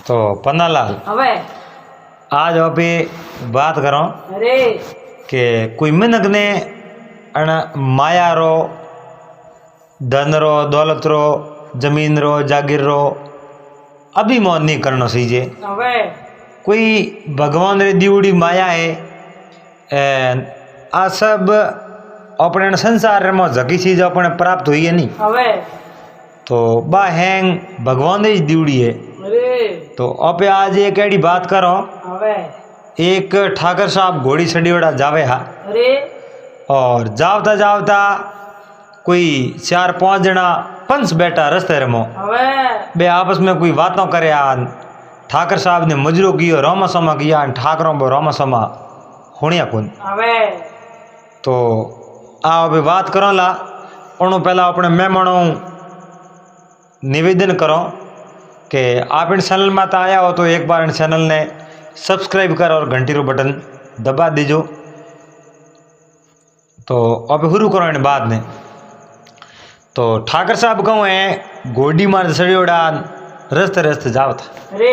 तो पन्नालाल હવે आज अभी बात करो अरे कि कोई मिनक ने अण माया रो धन रो दौलत रो जमीन रो जागीर रो अभिमान नहीं करना चाहिए। હવે कोई भगवान रे दीवड़ी माया है आ सब अपने संसार में जकी चीज अपने प्राप्त हुई है नहीं હવે तो बा हैंग भगवान री दीवड़ी है। अरे तो अब आज एक ऐडी बात करो હવે एक ठाकर साहब घोड़ी छड़ीवड़ा जावे हा अरे और जावता जावता कोई 4-5 जना पंच बैठा रस्ते रमो હવે बे आपस में कोई बातों करे ठाकर साहब ने मजरो कियो रोमा समा किया ठाकरों बो रोमा समा होनिया कौन। હવે तो आ अभी बात करो ला उन्होंने पहला अपने मेहमानों निवेदन करो कि आप इन चैनल में तो आया हो तो एक बार इन चैनल ने सब्सक्राइब कर और घंटी रो बटन दबा दीजो। तो अब शुरू करो इन बात ने। तो ठाकर साहब कहूँ है गोडी मार सड़ियोड़ा रस्ते रस्ते जाओ था अरे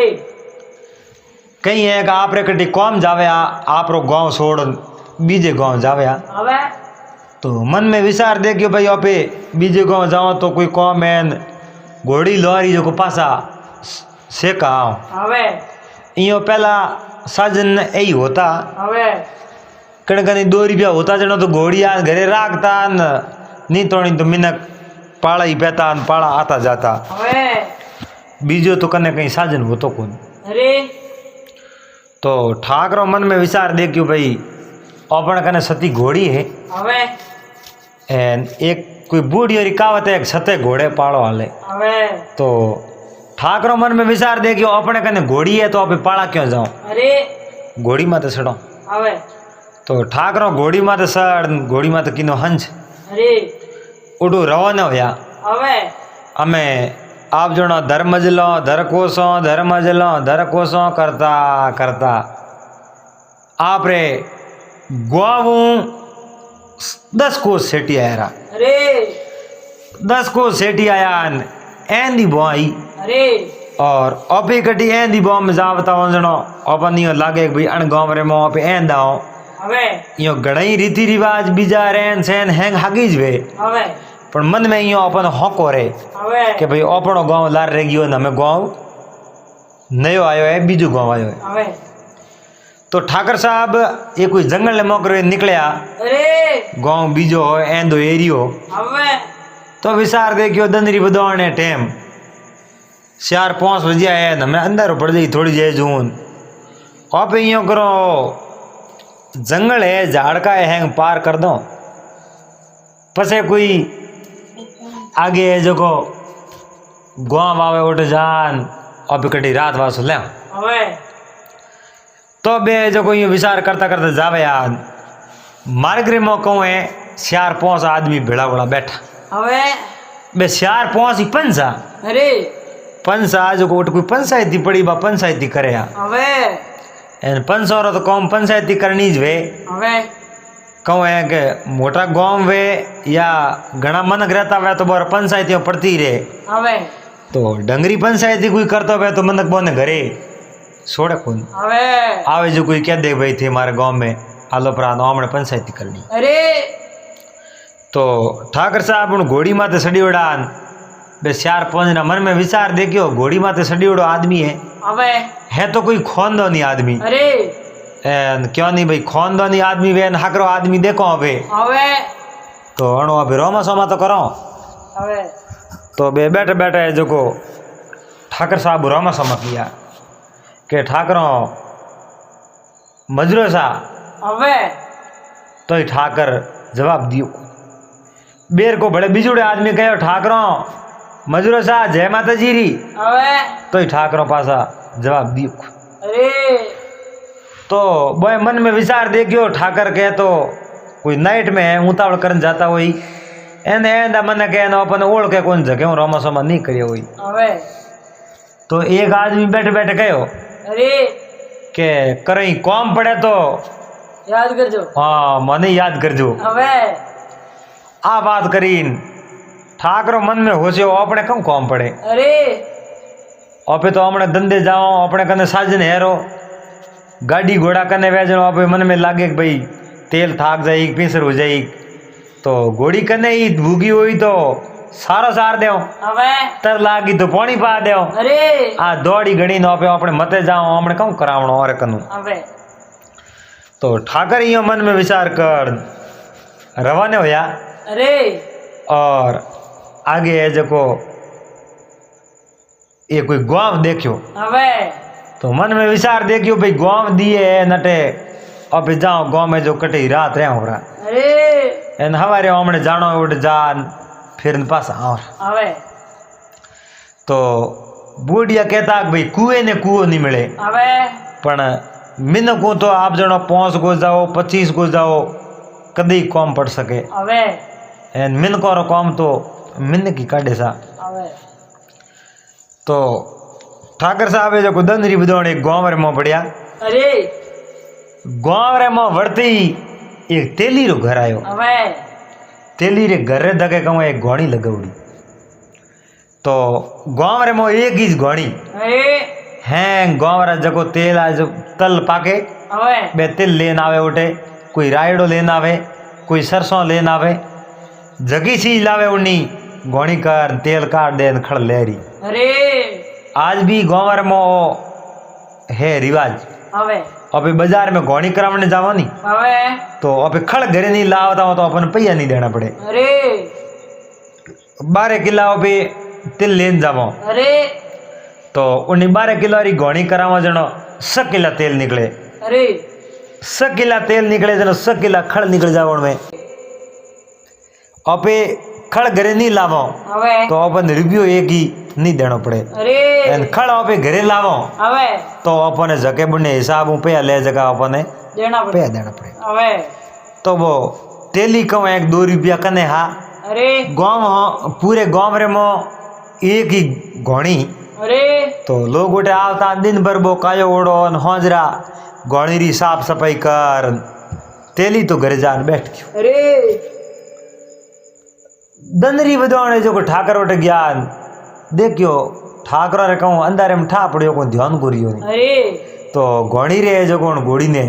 कहीं है कि आप रे कटी कौम जावे आप रो गाँव छोड़ बीजे गाँव जावे હવે तो मन में विचार देखियो भाई आपे बीजे गाँव जाओ तो कोई कौम है घोड़ी लोहारी जो को पासा सेका आओ હવે इयो पहला साजन यही होता હવે कण 2 रुपया होता जनो तो घोड़ी आ घरे राखता नहीं तो नहीं तो मिनक पाड़ा ही पैता पाड़ा आता जाता હવે बीजो तो कने कहीं साजन हो तो कौन। अरे तो ठाकरो मन में विचार देखियो भाई अपन कने सती घोड़ी है હવે एन एक कोई बूढ़ी और कहावत है एक छते घोड़े पाड़ो हाले। હવે तो ठाकरो मन में विचार देखियो अपने कने घोड़ी है तो आप पाड़ा क्यों जाओ अरे घोड़ी माते सड़ो। હવે तो ठाकरो घोड़ी माते सड़ घोड़ी माते किनो हंज अरे उडू रवाना होया હવે अमे आप जनो धर कोसों करता करता आप रे गुआवू 10 कोस सेठी आया अरे 10 कोस सेठी आया एंदी बोई अरे और अभी कटी एंदी बो में जावता वंजनो अपन यो लागे भाई अण गांव रे मो पे एंदाओ હવે यो घणई रीति रिवाज बीजा रेन सेन हैंग हागीज वे હવે पर मन में यो अपन होको रे હવે कि भाई अपनो गांव लार रे गयो न हमें गांव नयो आयो है बीजू गांव आयो है। હવે तो ठाकर साहब ये कोई जंगल ने मोकरे निकलिया अरे गांव बीजो हो एंदो एरियो હવે तो विचार देखियो दंदरी बदौने टेम 4-5 बजे आया हमें अंदर पड़ गई थोड़ी जे जून आप यो करो जंगल है झाड़ का हैंग पार कर दो पसे कोई आगे है जो को गाँव आवे उठ जान अब कटी रात वास ले હવે तो बे जो को यूं विचार करता करता जावे यार मार्ग रे मौकों है 4-5 आदमी भेड़ा भेड़ा बैठा હવે बे 4-5 ही पंसा अरे पंसा जो को कोई पंचायती पड़ी बा पंचायती करे यार હવે एन पंसो रो तो कौम पंचायती करनी ज वे હવે कहूँ है कि मोटा गांव वे या घना मनक रहता वे तो बार पंचायती पड़ती रहे હવે तो डंगरी पंचायती कोई करता वे तो मनक बोने घरे छोड़े कौन હવે आवे जो कोई कह दे भाई थे हमारे गांव में आलो प्राण हमने पंचायती करनी। अरे तो ठाकर साहब उन घोड़ी माते सड़ी उड़ान बे 4-5 ना मन में विचार देखियो घोड़ी माते सड़ी उड़ो आदमी હવે है तो कोई खानदानी आदमी अरे क्यों नहीं भाई खानदानी आदमी वे हाकरो आदमी देखो अबे હવે तो अणो अभी रोमा सोमा तो करो। હવે तो बे बैठे बैठे जो को ठाकर साहब रोमा सोमा किया कि ठाकरों मजरो सा હવે तो ही ठाकर जवाब दियो बेर को बड़े बिजुड़े आदमी कहो ठाकरों मजरो सा जय माता जी री હવે तो ही ठाकरों पासा जवाब दियो। अरे तो बोए मन में विचार देखियो ठाकर कहे तो कोई नाइट में है उतावल करन जाता हुई एने एंदा मन कहे न अपन ओढ़ के कौन जगह रोमा सोमा नहीं करियो हुई। હવે तो एक आदमी बैठे बैठे कहो अरे के कहीं कौम पड़े तो याद करजो हाँ मने याद करजो। હવે आ बात करीन ठाकरो मन में हो से अपने कम कौम पड़े अरे आपे तो हमने धंधे जाओ अपने कने साजन हेरो गाड़ी घोड़ा कने वेजनो आपे मन में लागे कि भाई तेल थाक जाए पीसर हो जाए तो घोड़ी कने ही भूगी हुई तो सारो सार देओ હવે तर लागी तो पानी पा देओ અરે आ दौड़ी घड़ी नो पे अपने मते जाओ हमने कहूं करावणो और कनु હવે तो ठाकर यो मन में विचार कर रवाने होया અરે और आगे है जको ये कोई गांव देखियो હવે तो मन में विचार देखियो भाई गांव दिए नटे अब जाओ गांव में जो कटी रात रहे हो रहा અરે एन हवारे हमने जानो उठ जान फिर पास और હવે तो बूढ़िया कहता कि भाई कुएं ने कुओं नहीं मिले હવે पण मिनकू तो आप जनो 5 को जाओ 25 को जाओ कदी कम पड़ सके હવે एन मिनको रो कम तो मिनक ही काढ़े सा હવે तो ठाकर साहब जो दंदरी बुदौण एक गांव रे में पड़िया અરે गांव रे में वरती एक तेली रो घर आयो હવે तेली रे घर रे धके कहूँ एक घोड़ी लगावड़ी तो गांव रे में एक ही घोड़ी અરે हैं गांव रा जको तेल आज तल पाके હવે बे तेल लेन आवे उठे कोई रायडो लेन आवे कोई सरसों लेन आवे जगी चीज लावे उन्नी घोड़ी कर तेल काट दे खड़ ले रही અરે आज भी गांव रे में है रिवाज હવે अबे बाजार में घोड़ी करावने जाओ नी હવે तो अबे खड़ घरे नहीं लावता हो तो अपन पैया नहीं देना पड़े અરે 12 किला पे तेल लेन जाओ અરે तो उन्हीं 12 किलो री घोड़ी करावा जनो 100 किला तेल निकले અરે 100 किला तेल निकले जनो 100 किला खड़ निकल जाओ में अबे खड़ घरे नहीं लावो હવે तो अपन रुपयो एक ही नहीं देना पड़े અરે एन खड़ अबे घरे लावो હવે तो अपने जके बुने हिसाब पैया ले जगह अपने દેણા પડે पैया देना पड़े હવે तो वो तेली कहूँ 1-2 रुपया कने हा અરે गांव पूरे गांव रे मो एक ही घोड़ी અરે तो लोग उठे आवता दिन भर बो कायो ओढ़ो न होजरा घोड़ी री साफ सफाई कर तेली तो घरे जान बैठ गयो અરે दंदरी बदवाने जो को ठाकर उठ गया देखियो ठाकरा रे कहूँ अंधारे में ठा पड़ियो को ध्यान करियो नहीं અરે तो घोड़ी रे जो को घोड़ी ने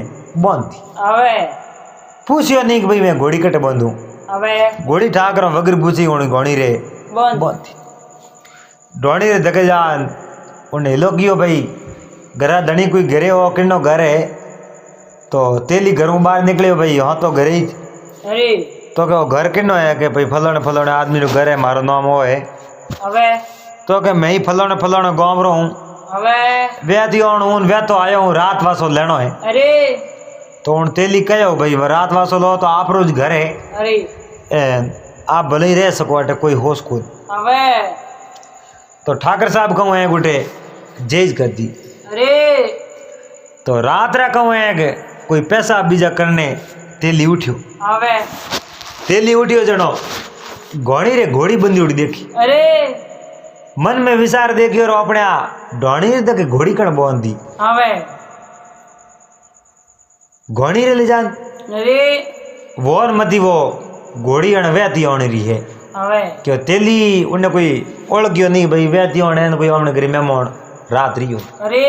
बांधी હવે पूछियो नहीं कि भाई मैं घोड़ी कटे बांधू હવે घोड़ी ठाकर वगर पूछी घोड़ी रे બંધ बांधी ढोणी रे धके जान उन्हें हेलो कियो भाई घरा धनी कोई घरे हो किन्नो घर है तो तेली घरों बाहर निकले भाई हाँ तो घरे ही અરે तो क्या घर किन्नो है कि भाई फलाने फलाने आदमी रो घर है मारो नाम वो है હવે तो क्या मैं ही फलाने फलाने गाँव रो हूँ હવે व्याह थी हूँ व्याह तो आयो हूँ रात वासो लेनो है અરે तो हूँ तेली कहो भाई रात वासो लो तो आप रोज घर है અરે आप भले ही रह सको अटे कोई होश को હવે तो ठाकर साहब कहूँ है गुटे जेज कर दी અરે तो रात रा कहूँ है कि कोई पैसा बीजा करने तेली उठ्यो હવે तेली उठ्यो जनो घोड़ी रे घोड़ी बंदी उड़ी देखी અરે मन में विचार देखियो रो अपने आ ढोणी रे तक घोड़ी कण बांधी હવે घोड़ी रे ले जान અરે वोर मती वो घोड़ी अण व्याती आने रही है હવે क्यों तेली उन्हें कोई ओळख्यो नहीं भाई व्याती आने कोई हमने घरे मेहमान रात रियो અરે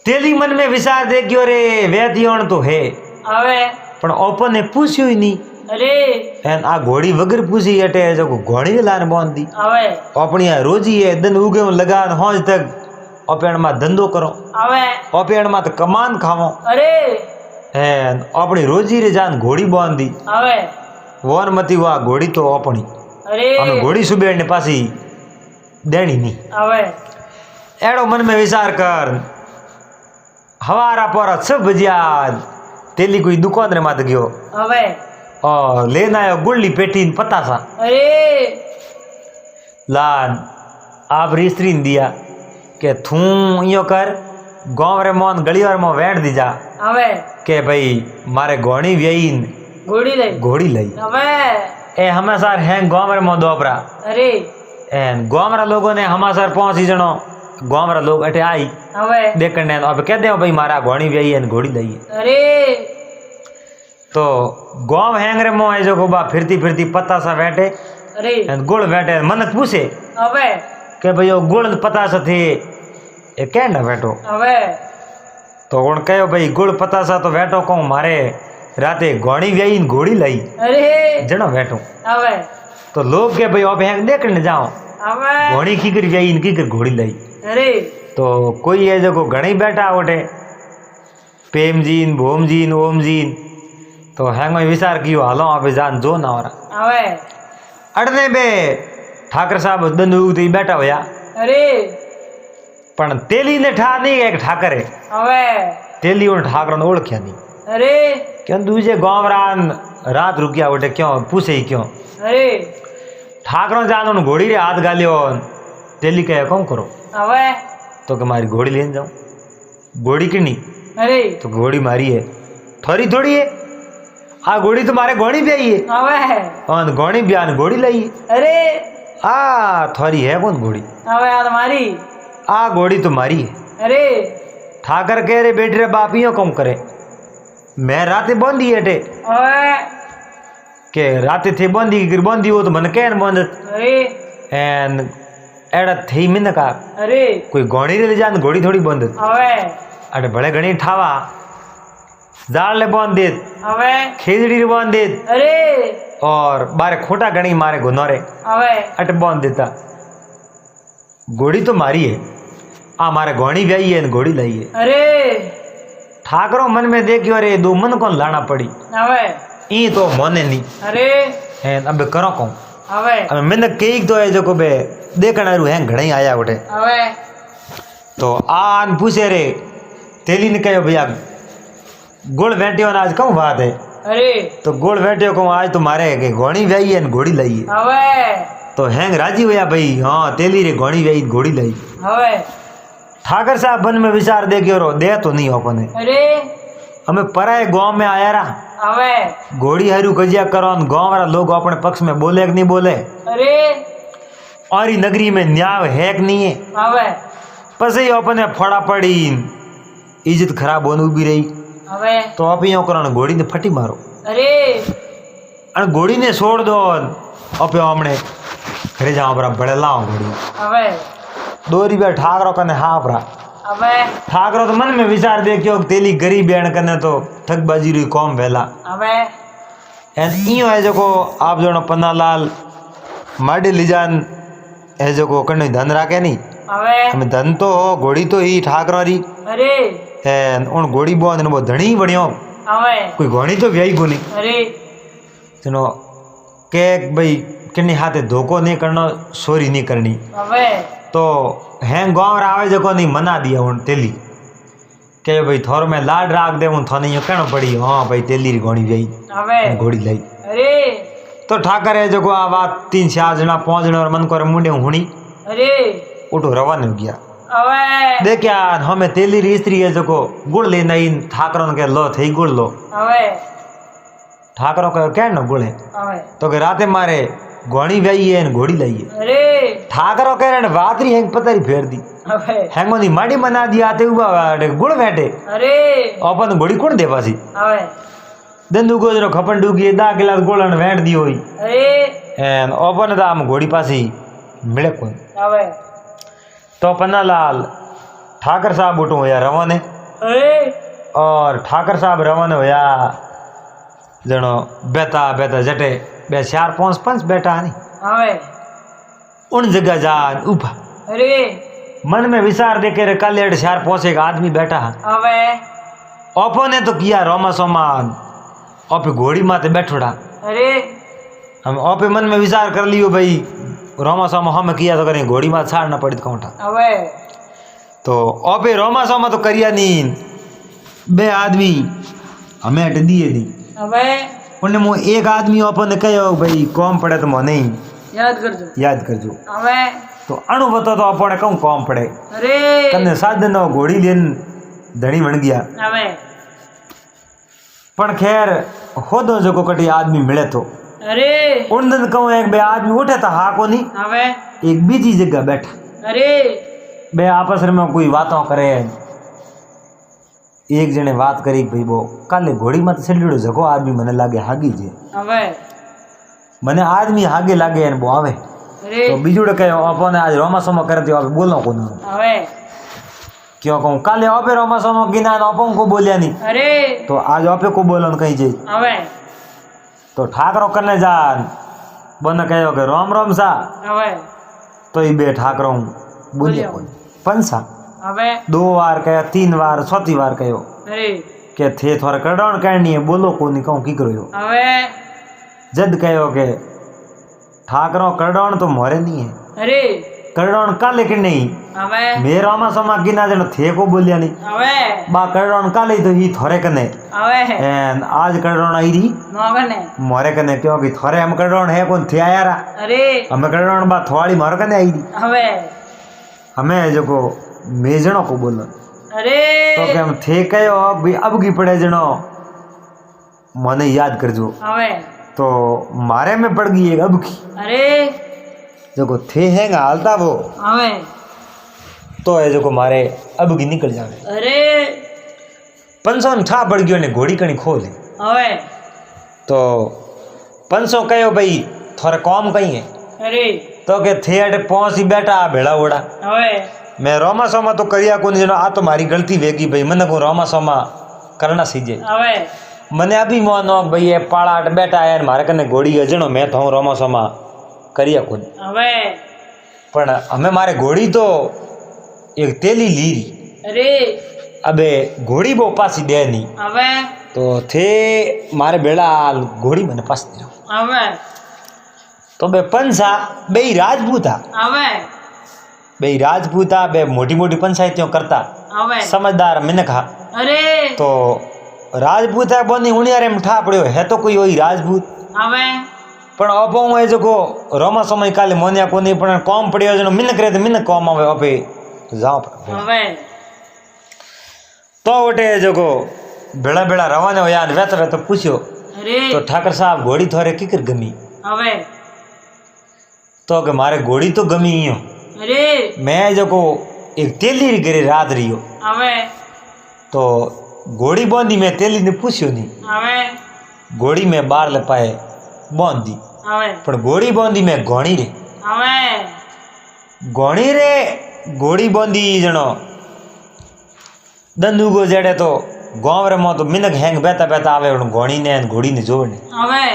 तेली मन में विचार देखियो रे व्याती आन तो है હવે पण ओपन ने पूछ्यो ही नहीं અરે एन आ घोड़ी वगर पूछी अटे जो घोड़ी रे लान बांधी હવે अपनी आ रोजी है दिन उगे लगान होज तक ओपेण में धंधो करो હવે ओपेण में तो कमान खावो અરે एन अपनी रोजी रे जान घोड़ी बांधी હવે वोन मती वा घोड़ी तो अपनी અરે हमें घोड़ी सुबेड़ ने पासी देनी नहीं હવે एड़ो मन में विचार कर हवारा पोरा 6 बजिया तेली कोई दुकान रे मात गयो હવે और लेना आयो गुल्ली पेटी न पतासा અરે लान आप रिस्त्री ने दिया के थू यो कर गांव रे मोन गलियोर में वेट दी जा હવે के भाई मारे घोड़ी व्यई ઘોડી લઈ घोड़ी लई હવે ए हमासार हैं गांव रे में दोपरा અરે एन गांव रा लोगों ने हमासार 5 जणो गांव रा लोग अटे आई હવે देखने अब कह दे भाई मारा घोड़ी व्यई है घोड़ी लई है અરે तो गांव हैंगरे मो है जो गोबा फिरती फिरती पत्ता सा बैठे અરે गुड़ बैठे मन पूछे હવે કે ભાઈ ગુળ પતાસ થે એ કે ને વેટો હવે તો કોણ કયો ભાઈ ગુળ પતાસા તો વેટો કહું મારે રાતે ઘોડી વ્યાઈ ઘોડી લઈ અરે જણો વેટો હવે તો લોગ કે ભાઈ अब હેંગ દેખને જાઓ હવે ઘોડી કીકર વ્યાઈ કીકર ઘોડી લઈ અરે तो कोई है जो घणी बैठा उठे प्रेमजीन भोमजीन ओमजीन तो हैंग में विचार कियो हालो आप जान जो ना हो रहा હવે अड़ने बे ठाकर साहब दंदू थी बैठा होया અરે पण तेली ने ठा नहीं एक ठाकर है હવે तेली उन ठाकर ने ओळख्या नहीं અરે क्यों दूजे गांव रान रात रुकिया उठे क्यों पूछे ही क्यों અરે ठाकरों जान उन घोड़ी रे हाथ गालियो तेली कहे कौन करो હવે तो कि मारी घोड़ी लेने जाऊं घोड़ी की नहीं અરે तो घोड़ी मारी है थोड़ी थोड़ी है आ घोड़ी तो मारे घोड़ी भी आई है હવે और घोड़ी ब्यान घोड़ी लाई है અરે आ थोड़ी है कौन घोड़ी હવે આ તમારી आ घोड़ी तो मारी है અરે ठाकर कह रे बेटे रे बाप यो कौन करे मैं राते बंदी है હવે के राते थे बंदी गिर बंदी हो तो मन कहन बंदत અરે एन एड़ा थी मिन का અરે कोई घोड़ी ले जान घोड़ी थोड़ी बंदत હવે अरे भले घणी ठावा जाल ले बांध देत હવે खेजड़ी रे बांध देत અરે और बारे खोटा गणी मारे गुनोरे હવે अट बांध देता घोड़ी तो मारी है आ मारे घोड़ी व्याई है घोड़ी लाई है અરે ठाकरो मन में देखियो अरे दो मन को लाना पड़ी હવે ई तो मोने नहीं અરે एन अब करो कहूं હવે अब मैंने कई तो है जो को बे देखना रू हैं घणे आया उठे હવે तो आन पूछे रे तेली ने कहो भैया गुड़ बैठियो आज कहूँ बात है અરે तो गुड़ बैठियो कहूँ आज तो मारे के घोड़ी व्याई है घोड़ी लाई है હવે तो हैंग राजी हुआ भाई हाँ तेली रे घोड़ी व्याई घोड़ी लाई હવે ठाकर साहब मन में विचार देखियो रो दे तो नहीं अपने અરે हमें पराए गांव में आया रहा હવે घोड़ी हरू कजिया करो गांव वाला लोग अपने पक्ष में बोले कि नहीं बोले અરે और नगरी में न्याय है कि नहीं है હવે पसे अपने फड़ा पड़ी इज्जत खराब होने उभी रही હવે तो आप यो करो घोड़ी ने फटी मारो અરે और घोड़ी ने छोड़ दो आप हमने घरे जाओ बरा बड़े लाओ घोड़ी હવે दो रुपया ठाकरो कने हाँ बरा હવે ठाकरो तो मन में विचार देखियो तेली गरीब बैन कने तो ठगबाजी रही कौम भेला હવે एन इयो है जो को आप जो पन्नालाल माडी लीजान है जो को कने धन राखे नहीं હવે हमें धन तो हो घोड़ी तो ही ठाकरो री અરે एन उन घोड़ी बोंद ने वो धनी बणियो હવે कोई घोड़ी तो व्याई को नहीं અરે चलो के भाई किन्नी हाथे धोखो नहीं करना चोरी नहीं करनी હવે तो हैं गाँव आवे जो नहीं मना दिया उन तेली के भाई थोर में लाड राख दे हूँ थोने यो कहना पड़ी हाँ भाई तेली री घोड़ी व्याई હવે घोड़ी लाई અરે तो ठाकर है जो आ बात 3-4 जना 5 जना और मन को मुंडे हुणी અરે उठो रवान हो गया હવે देखिया हमें तेली री स्त्री है जो गुड़ लेना इन ठाकरों के लो थे गुड़ लो હવે ठाकरों का क्या ना गुड़ है હવે तो के राते मारे घोड़ी व्याई है घोड़ी लाई है અરે ठाकरों कह रहे वातरी हैंग पतरी फेर दी હવે हैंगो नी माड़ी बना दिया आते हुआ गुड़ बैठे અરે अपन घोड़ी कौन दे पासी હવે दंदू गोजरो खपन डूगी 10 गिलास गोलन वेंट दी हुई અરે एन अपन तो आम घोड़ी पासी मिले कौन હવે तो पन्नालाल ठाकर साहब उठो होया रवाने અરે और ठाकर साहब रवाने होया जनो बेता बेता जटे बे 4-5 पंच बैठा नहीं હવે उन जगह जान उभा અરે मन में विचार देखे रे कल 4-5 एक आदमी बैठा હવે ओपो ने तो किया रोमा सोमान ओपे घोड़ी माते बैठोड़ा અરે हम ओपे मन में विचार कर लियो भाई रोमा सोमा हम किया तो करें घोड़ी मात छाड़ना पड़ी तो कौन હવે तो ओपे रोमा सोमा तो करिया नहीं बे आदमी हमें हट दिए दी હવે उन्हें मो एक आदमी ओपन ने कहो भाई कौम पड़े तो मो नहीं યાદ કરજો याद करजो હવે तो अणु बतो तो अपने कहूँ कौम पड़े અરે कन्ने साधन घोड़ी लेन धनी बन गया હવે पण खैर होदो जो को कटी आदमी मिले तो અરે उन दिन कहूँ एक बे आदमी उठे तो हा को नहीं હવે एक बीजी जगह बैठा અરે बे आपस में कोई बातों करे एक जने बात करी भाई वो काले घोड़ी में तो छेड़ो जगो आदमी मने लागे हागी जे હવે मने आदमी हागे लागे ने वो आवे અરે તો બીજું કહે આપણને આજ રોમાસોમાં કરે તો આપણે બોલો કોને હવે ક્યાં કહું કાલે આપે રોમાસોમાં ગીના આપો કો બોલ્યા નહીં અરે તો આજ આપે કો બોલો કઈ જઈ હવે તો ઠાકરો કને જા બને કહ્યો કે રોમ રોમ સા હવે તો એ બે ઠાકરો હું બોલ્યા કોને પંસા હવે 2 વાર કહ્યા 3 વાર 4 વાર કહ્યો અરે કે થે થોડા કડણ કાઢની બોલો કોની કહું કી કર્યો હવે જદ કહ્યો કે ઠાકરો કડણ તો મોરે નહીં હે અરે કડણ કાલે કે નહીં હવે મેરામાં સમા ગીના જણ થે કો બોલ્યા નહીં હવે બા કડણ કાલે તો હી થોરે કને હવે એન આજ કડણ आई रही નોગને मोरे कने क्यों कि थोड़े हम कड़ोण है कौन थे आया रा અરે हमें कड़ोण बा थोड़ी मार कने आई रही હવે हमें जो को मेजणो को बोलो અરે तो कि हम थे कयो अब की पड़े जणो मने याद करजो હવે तो मारे में पड़ गई एक अब की અરે जो को थे है हालता वो હવે तो है जो को मारे अब की निकल जावे અરે 500 ठा पड़ गयो ने घोड़ी कणी खोले હવે तो 500 कयो भाई थोड़े कॉम कहीं है અરે तो के थे अटे पहुंची बैठा भेड़ा ओड़ा હવે मैं रोमासोमा तो करिया कोनी जनो आ तो मारी गलती वेगी भाई मने को रोमासोमा करना सीजे હવે मने अभी मोनो भाई ये पाड़ाट बैठा है मारे कने घोड़ी अजणो मैं तो रोमासोमा करिया कोनी હવે पण हमें मारे घोड़ी तो एक तेली लीरी અરે अबे घोड़ी बो पासी दे नहीं હવે तो थे मारे बेड़ा घोड़ी मने पास दे હવે तो बे पंसा बे राजपूता હવે बे राजपूता बे मोटी मोटी पंचायतियों करता હવે समझदार मैंने कहा અરે तो राजपूत है बोनी उनियारे में ठा पड़ो है तो कोई वही राजपूत હવે पण अपो है जो को रोमा समय काले मोनिया कोनी पण कॉम पड़ियो जनो मिन करे तो मिन कॉम आवे अपे जाओ હવે तो ओटे जो को बेड़ा बेड़ा रवाना होया ने वेत वेत पूछ्यो અરે तो ठाकर साहब घोड़ी थोरे किकर गमी હવે तो के मारे घोड़ी तो गमी हियो અરે मैं जो को एक तेली री घरे रात रियो હવે तो घोड़ी बांधी मैं तेली ने पूछ्यो नहीं હવે घोड़ी में बार ले पाए बांधी હવે पण घोड़ी बांधी मैं घोणी रे હવે घोणी रे घोड़ी बांधी जणो दंदुगो जड़े तो गांव रे मो तो मिनक हैंग बेता बेता आवे उन घोड़ी ने घोड़ी ने जोड़ने હવે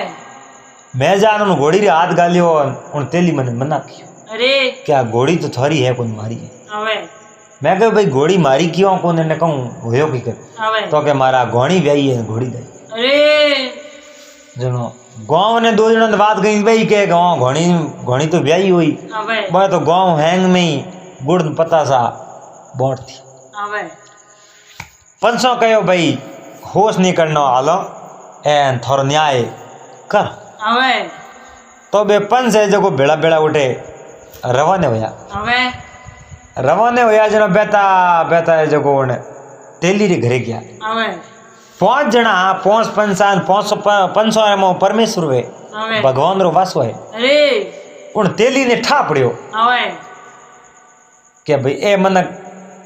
मैं जान उन घोड़ी रे हाथ गालियो उन तेली मने मना कियो અરે क्या घोड़ी तो थारी है कौन मारी है હવે मैं कह भाई घोड़ी मारी क्यों कौन ने कहूं होयो की कर હવે तो के मारा घोड़ी व्याई है घोड़ी लाई અરે जणो गांव ने दो जणों ने बात कही भाई के गांव घोड़ी घोड़ी तो व्याई हुई હવે मैं तो गांव हैंग में ही गुड़ न पता सा बोट थी હવે 500 कहो भाई होश नहीं करना हालो एन थोड़ो न्याय कर હવે तो बे पंच है जो भेड़ा भेड़ा उठे रवाने होया હવે रवाने होया जनो बेता बेता है जो तेली रे घरे गया હવે 5 जना 5 पंचान 500 एमो परमेश्वर वे હવે भगवान रो वासो है અરે उन तेली ने ठा पड़ियो હવે के भाई ए मन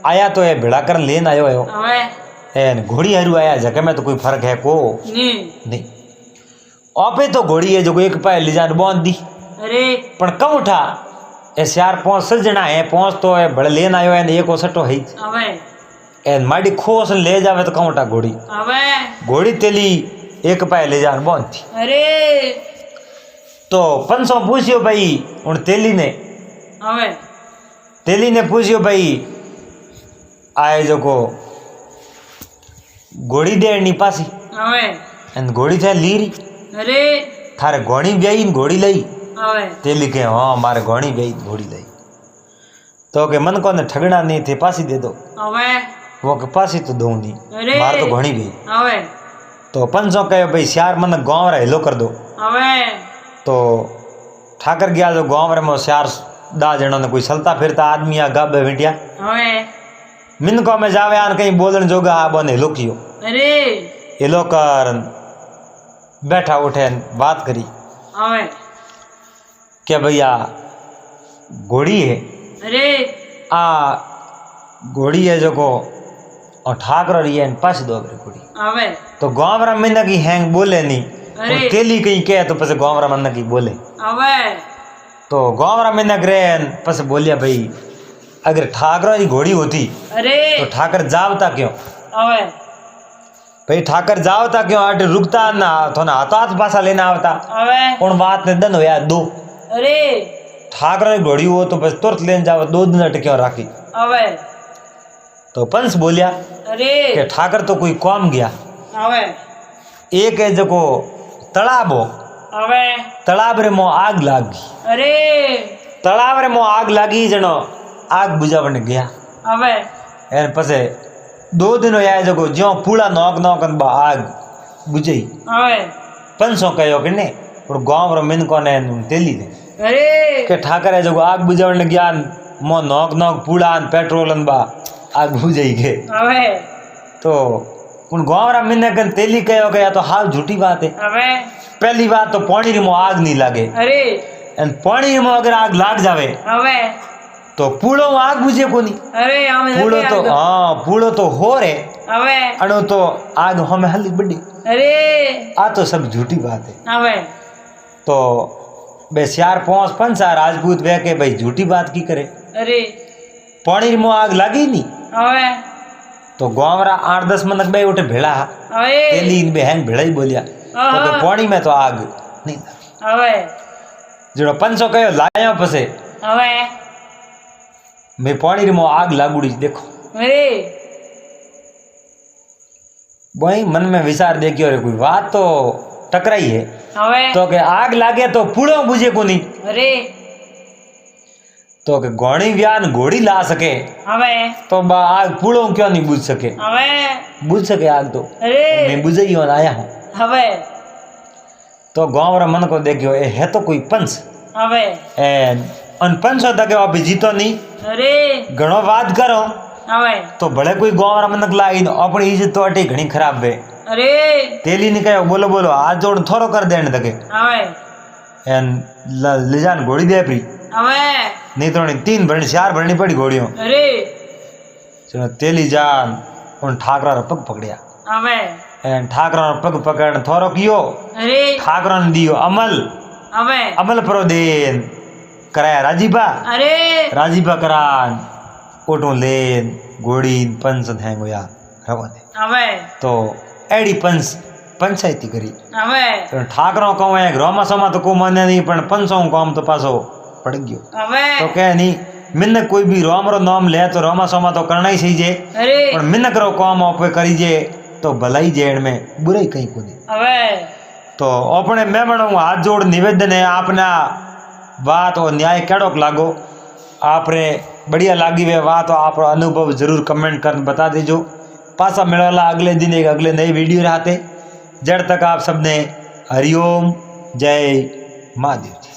आया तो ये भेड़ा कर लेन आयो है હવે एन घोड़ी हरू आया जगह में तो कोई फर्क है को ની नहीं आपे तो घोड़ी है जो एक पाए ले जान बांध दी અરે पण कम उठा ए 4-5 सजना है 5 तो है बड़े लेन आयो है एक ओसटो है હવે ए माड़ी खोस ले जावे तो कम उठा घोड़ी હવે घोड़ी तेली एक पाए ले जान बांध थी અરે तो 500 पूछियो भाई उन तेली હવે ने पूछियो भाई आए जो को घोड़ी दे नी पासी હવે एन घोड़ी थे लीरी અરે थारे घोड़ी ब्याई न घोड़ी लई હવે तेली के हाँ मारे घोड़ी ब्याई घोड़ी लई तो के मन को ने ठगना नहीं थे पासी दे दो હવે वो के पासी तो दो नहीं अरे मार तो घोड़ी ब्याई હવે तो 500 कहे भाई श्यार मन गांव रे हेलो कर दो હવે तो ठाकर गया जो गांव रे में श्यार दा जणों ने कोई चलता फिरता आदमी आ गाबे विटिया હવે मिनको में जावे आन कहीं बोलन जोगा आ बने हेलो कियो અરે हेलो कर बैठा उठे बात करी હવે क्या भैया घोड़ी है અરે आ घोड़ी है जो को और ठाकर रही है पास दो अगर घोड़ी હવે तो गांव रा में की हैंग बोले नहीं अरे। और तेली कहीं कहे तो पसे गांव रा मन की बोले હવે तो गाँव मिनक रे पस बोलिया भाई अगर ठाकरों की घोड़ी होती अरे तो ठाकर जावता क्यों अवे भाई ठाकर जावता क्यों आटे रुकता ना थोड़ा हाथ पासा लेना आवता अवे कौन बात ने दन होया दो अरे ठाकर की घोड़ी हो तो बस तुरंत लेन जाओ 2 दिन अट क्यों राखी अवे तो पंच बोलिया अरे कि ठाकर तो कोई काम गया अवे एक है जो तालाब हो अवे तालाब रे मो आग लागी अरे तालाब रे मो आग लागी जनो आग बुझावने गया अवे एन पसे 2 दिन होया जो ज्यो पूरा नोक नोक बा आग बुझई अवे पंचो कहो कि ने और गांव रो मिन कोने तेली दे अरे के ठाकर है जो आग बुझावने गया मो नोक नोक पूरा पेट्रोल बा आग बुझई के अवे तो उन गांव रा मिन कन तेली कहो गया तो हाल झूठी बात है अवे पहली बात तो पानी रे मो आग नहीं लागे अरे एन पानी रे मो अगर आग लाग जावे अवे तो पूड़ो आग बुझे कोनी अरे हम पूड़ो तो हाँ पूड़ो तो हो रे अवे अणो तो आग हमें हली बड़ी अरे आ तो सब झूठी बात है अवे तो बे सियार पहुंच पंचा राजपूत वे के भाई झूठी बात की करे अरे पानी में आग लगी नहीं अवे तो गाँव रा 8-10 मनक बे उठे भेड़ा अवे तेली इन बहन भेड़ा ही बोलिया तो के पानी में तो आग नहीं अवे जो पंचो कहो लाया पसे अवे मैं पानी में आग लागुड़ी देखो अरे वही मन में विचार देखियो रे कोई बात तो टकराई है अवे तो के आग लागे तो पूड़ो बुझे को नहीं अरे तो के घोड़ी व्यान घोड़ी ला सके अवे तो बा आग पूड़ो क्यों नहीं बुझ सके अवे बुझ सके आग तो अरे मैं बुझई और आया हूँ अवे तो गाँव रा मन को देखियो ए है तो कोई पंच अवे एन अन पंचो तक अभी जीतो नहीं अरे घणो बात करो अवे तो भले कोई गाँव रा मनक लाई अपनी इज्जत तो अटी घणी खराब है अरे तेली ने कहो बोलो बोलो हाथ जोड़ थोड़ो कर देने तके अवे एन ले जान घोड़ी दे परी अवे नहीं तो 3 भरनी 4 भरनी पड़ी घोड़ियों अरे चलो तेली जान उन ठाकरा रा पग पकड़िया अवे एन ठाकरा रा पग पकड़ थोरो कियो अरे ठाकरा ने दियो अमल अवे अमल परो देन कराया राजीबा अरे राजीबा करान ओटो लेन घोड़ी पंच हैंगो यार रवाने अवे तो एडी पंच पंचायती करी अवे तो ठाकरों कहूँ है रोमा सोमा तो को मान्य नहीं पण पंचों काम तो पासो पड़ गयो अवे तो कह नहीं मिन्नक कोई भी रोम रो नाम ले तो रोमा सोमा तो करना ही सही जे अरे पर मिन्नक रो काम आपे करी जे तो भलाई जेड़ में बुराई कहीं को नहीं अवे तो अपने मेहमानों हाथ जोड़ निवेदन है आपना बात और न्याय केड़ोक लागो आपने बढ़िया लागी वे बात आप अनुभव जरूर कमेंट कर बता दीजो पासा मिलवाला अगले दिन एक अगले नई वीडियो रहते जड़ तक आप सबने हरिओम जय महादेव जी।